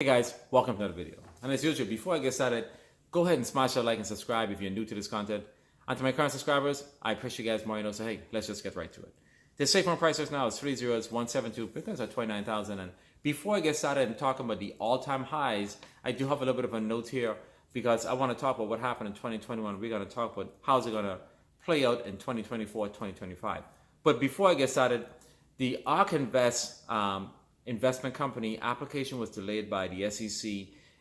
guys, welcome to another video. And as usual, before I get started, go ahead and smash that like and subscribe if you're new to this content. And to my current subscribers, I appreciate you guys more, so hey, let's just get right to it. The SafeMoon price right now is 30172, Bitcoin's at 29,000. And before I get started and talking about the all-time highs, I do have a little bit of a note here because I want to talk about what happened in 2021. We're going to talk about how's it going to play out in 2024, 2025. But before I get started, the Ark investment company application was delayed by the SEC.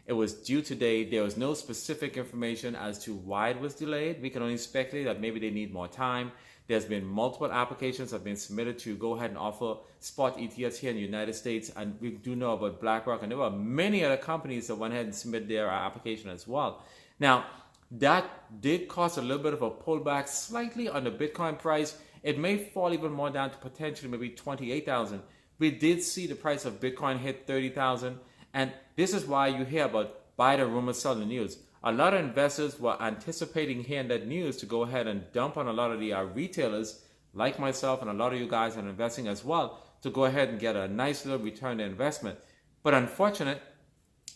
It was due today. There was no specific information as to why it was delayed. We can only speculate that maybe they need more time. There's been multiple applications that have been submitted to go ahead and offer spot ETFs here in the United States. And we do know about BlackRock, and there were many other companies that went ahead and submitted their application as well. Now, that did cause a little bit of a pullback slightly on the Bitcoin price. It may fall even more down to potentially maybe 28,000. We did see the price of Bitcoin hit 30,000. And this is why you hear about buy the rumor, sell the news. A lot of investors were anticipating hearing that news to go ahead and dump on a lot of the retailers like myself, and a lot of you guys are investing as well, to go ahead and get a nice little return on investment. But unfortunately,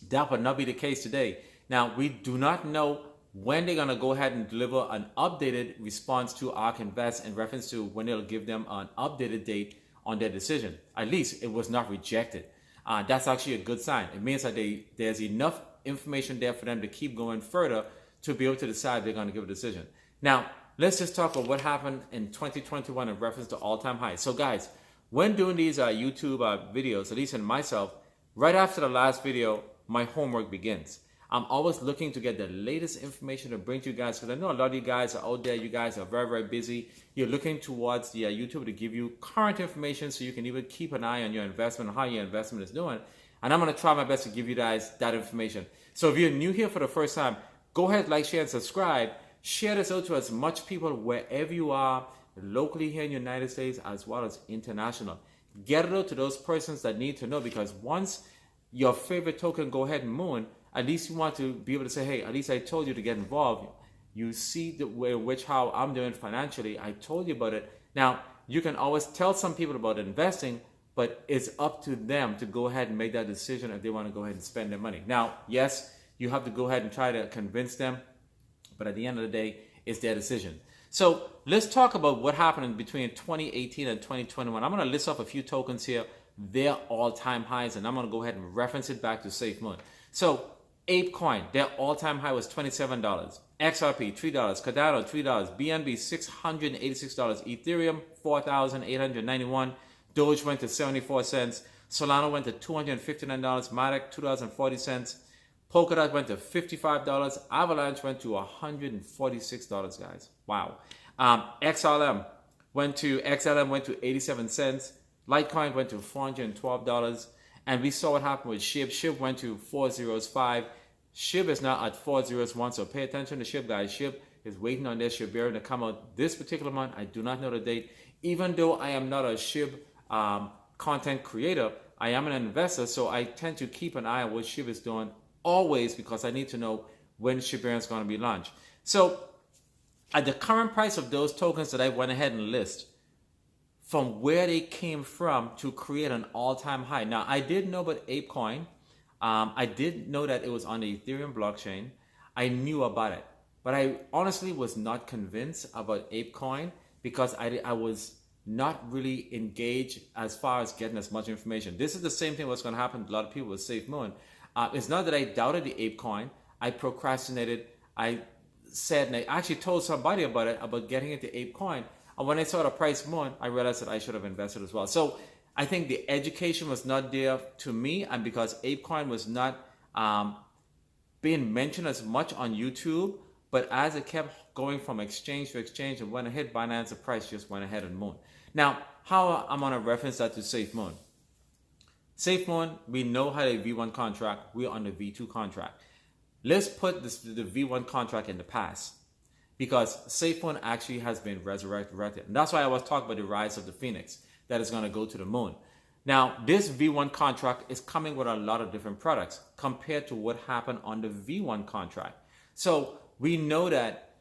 that would not be the case today. Now, we do not know when they're going to go ahead and deliver an updated response to Ark Invest in reference to when they'll give them an updated date on their decision. At least it was not rejected. That's actually a good sign. It means that there's enough information there for them to keep going further to be able to decide they're going to give a decision. Now, let's just talk about what happened in 2021 in reference to all-time highs. So guys, when doing these YouTube videos, at least in myself, right after the last video, my homework begins. I'm always looking to get the latest information to bring to you guys, because I know a lot of you guys are out there. You guys are very, very busy. You're looking towards the YouTube to give you current information so you can even keep an eye on your investment and how your investment is doing. And I'm going to try my best to give you guys that information. So if you're new here for the first time, go ahead, like, share, and subscribe. Share this out to as much people wherever you are, locally here in the United States as well as international. Get it out to those persons that need to know, because once your favorite token go ahead and moon, at least you want to be able to say, hey, at least I told you to get involved. You see the way how I'm doing financially. I told you about it. Now, you can always tell some people about investing, but it's up to them to go ahead and make that decision if they want to go ahead and spend their money. Now, yes, you have to go ahead and try to convince them, but at the end of the day, it's their decision. So let's talk about what happened between 2018 and 2021. I'm going to list off a few tokens here, their all-time highs, and I'm going to go ahead and reference it back to SafeMoon. So ApeCoin, their all-time high was $27. XRP, $3. Cardano, $3. BNB, $686. Ethereum, $4,891. Doge went to 74 cents. Solana went to $259. Matic, $2.40. Polkadot went to $55. Avalanche went to $146, guys. Wow. XLM went to 87 cents. Litecoin went to $412. And we saw what happened with SHIB. SHIB went to 405. SHIB is now at 401. So pay attention to SHIB, guys. SHIB is waiting on their SHIB bearing to come out this particular month. I do not know the date. Even though I am not a SHIB content creator, I am an investor. So I tend to keep an eye on what SHIB is doing always, because I need to know when SHIB bearing is going to be launched. So at the current price of those tokens that I went ahead and list, from where they came from to create an all-time high. Now, I did know about ApeCoin. I did know that it was on the Ethereum blockchain. I knew about it. But I honestly was not convinced about ApeCoin, because I was not really engaged as far as getting as much information. This is the same thing what's going to happen to a lot of people with SafeMoon. It's not that I doubted the ApeCoin. I procrastinated. I said, and I actually told somebody about it, about getting into ApeCoin. And when I saw the price more, I realized that I should have invested as well. So I think the education was not there to me, and because ApeCoin was not being mentioned as much on YouTube, but as it kept going from exchange to exchange and when it hit Binance, the price just went ahead and moved. Now, how I'm going to reference that to SafeMoon. SafeMoon, we know how the V1 contract, we're on the V2 contract. Let's put the V1 contract in the past, because SafeMoon actually has been resurrected. And that's why I was talking about the rise of the Phoenix that is going to go to the moon. Now, this V1 contract is coming with a lot of different products compared to what happened on the V1 contract. So we know that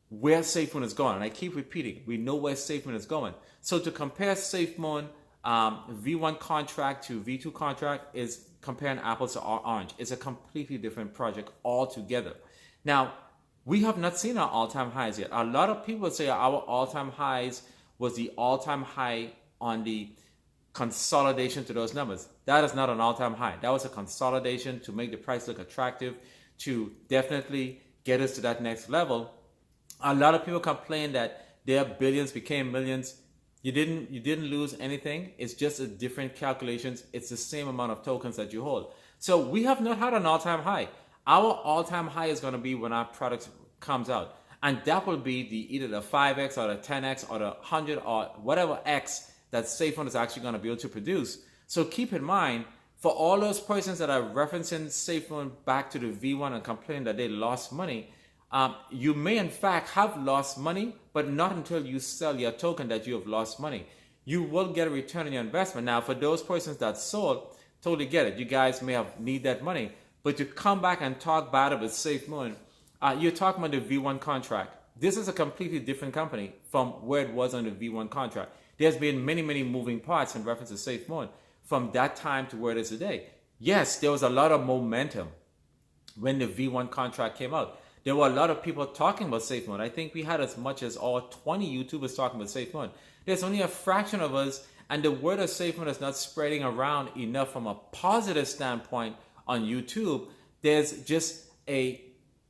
where SafeMoon is going, and I keep repeating, we know where SafeMoon is going. So to compare SafeMoon V1 contract to V2 contract is comparing apples to orange. It's a completely different project altogether. Now, we have not seen our all-time highs yet. A lot of people say our all-time highs was the all-time high on the consolidation to those numbers. That is not an all-time high. That was a consolidation to make the price look attractive, to definitely get us to that next level. A lot of people complain that their billions became millions. You didn't lose anything. It's just a different calculations. It's the same amount of tokens that you hold. So we have not had an all-time high. Our all-time high is going to be when our product comes out. And that will be either the 5x or the 10x or the 100 or whatever x that SafeMoon is actually going to be able to produce. So keep in mind, for all those persons that are referencing SafeMoon back to the V1 and complaining that they lost money, you may in fact have lost money, but not until you sell your token that you have lost money. You will get a return on your investment. Now, for those persons that sold, totally get it. You guys may have need that money, but to come back and talk bad about SafeMoon, you're talking about the V1 contract. This is a completely different company from where it was on the V1 contract. There's been many, many moving parts in reference to SafeMoon from that time to where it is today. Yes, there was a lot of momentum when the V1 contract came out. There were a lot of people talking about SafeMoon. I think we had as much as all 20 YouTubers talking about SafeMoon. There's only a fraction of us, and the word of SafeMoon is not spreading around enough from a positive standpoint on YouTube. There's just a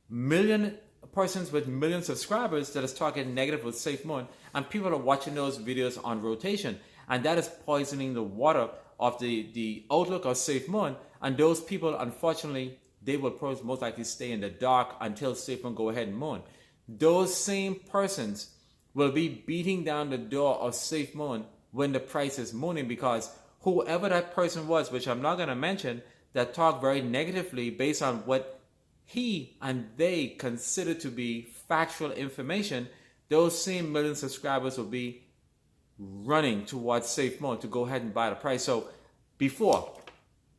million persons with million subscribers that is talking negative with SafeMoon, and people are watching those videos on rotation, and that is poisoning the water of the outlook of SafeMoon. And those people, unfortunately, they will probably most likely stay in the dark until SafeMoon go ahead and moon. Those same persons will be beating down the door of SafeMoon when the price is mooning, because whoever that person was, which I'm not going to mention, that talked very negatively based on what he and they consider to be factual information, those same million subscribers will be running towards SafeMoon to go ahead and buy the price. So before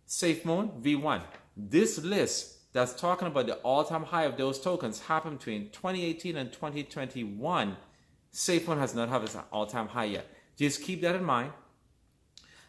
SafeMoon V1, this list that's talking about the all-time high of those tokens happened between 2018 and 2021. SafeMoon has not had its all-time high yet. Just keep that in mind.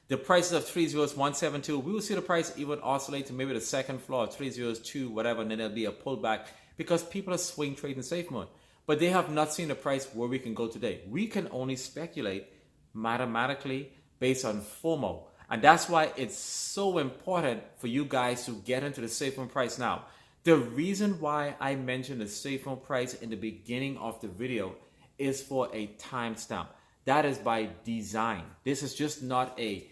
The prices of 30172, we will see the price even oscillate to maybe the second floor, 302, whatever, and then there'll be a pullback because people are swing trading SafeMoon. But they have not seen the price where we can go today. We can only speculate mathematically based on FOMO. And that's why it's so important for you guys to get into the SafeMoon price now. The reason why I mentioned the SafeMoon price in the beginning of the video is for a timestamp. That is by design. This is just not a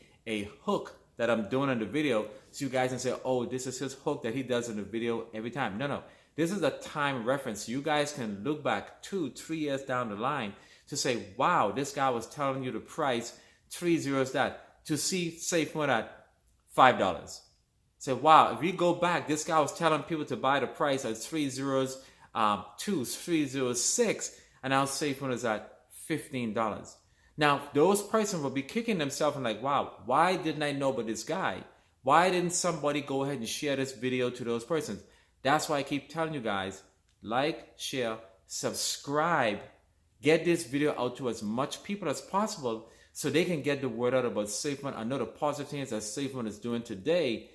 hook that I'm doing in the video so you guys can say, oh, this is his hook that he does in the video every time. No. This is a time reference. You guys can look back 2-3 years down the line to say, wow, this guy was telling you the price 3 zeros that to see SafeMoon at $5. Say, wow, if you go back, this guy was telling people to buy the price at 302, 306, and now SafeMoon is at $15. Now, those persons will be kicking themselves and like, wow, why didn't I know about this guy? Why didn't somebody go ahead and share this video to those persons? That's why I keep telling you guys, like, share, subscribe, get this video out to as much people as possible so they can get the word out about SafeMoon and know the positive things that SafeMoon is doing today.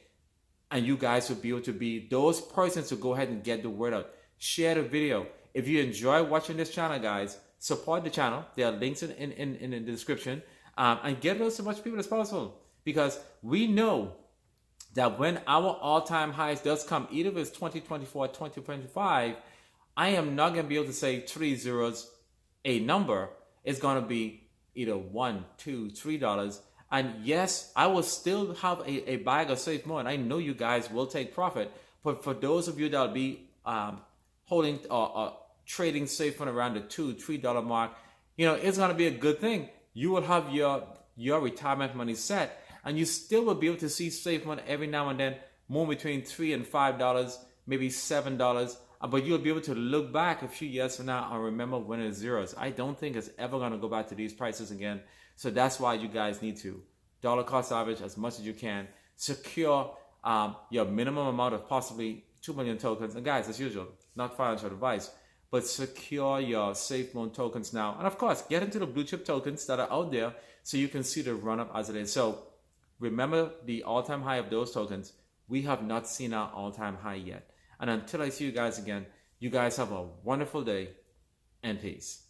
And you guys will be able to be those persons to go ahead and get the word out. Share the video. If you enjoy watching this channel, guys, support the channel. There are links in the description. And get those to as much people as possible. Because we know that when our all-time highs does come, either if it's 2024 or 2025, I am not going to be able to say 3 zeros, a number. It's going to be either $1, $2, $3. And yes, I will still have a bag of SafeMoon. I know you guys will take profit. But for those of you that will be holding or trading SafeMoon around the $2, $3 mark, it's going to be a good thing. You will have your retirement money set. And you still will be able to see SafeMoon every now and then, more between $3 and $5, maybe $7. But you'll be able to look back a few years from now and remember when it's zeros. I don't think it's ever going to go back to these prices again. So that's why you guys need to dollar cost average as much as you can. Secure your minimum amount of possibly 2 million tokens. And guys, as usual, not financial advice, but secure your SafeMoon tokens now. And of course, get into the blue chip tokens that are out there so you can see the run up as it is. So remember the all-time high of those tokens We have not seen our all-time high yet. And until I see you guys again, you guys have a wonderful day and peace.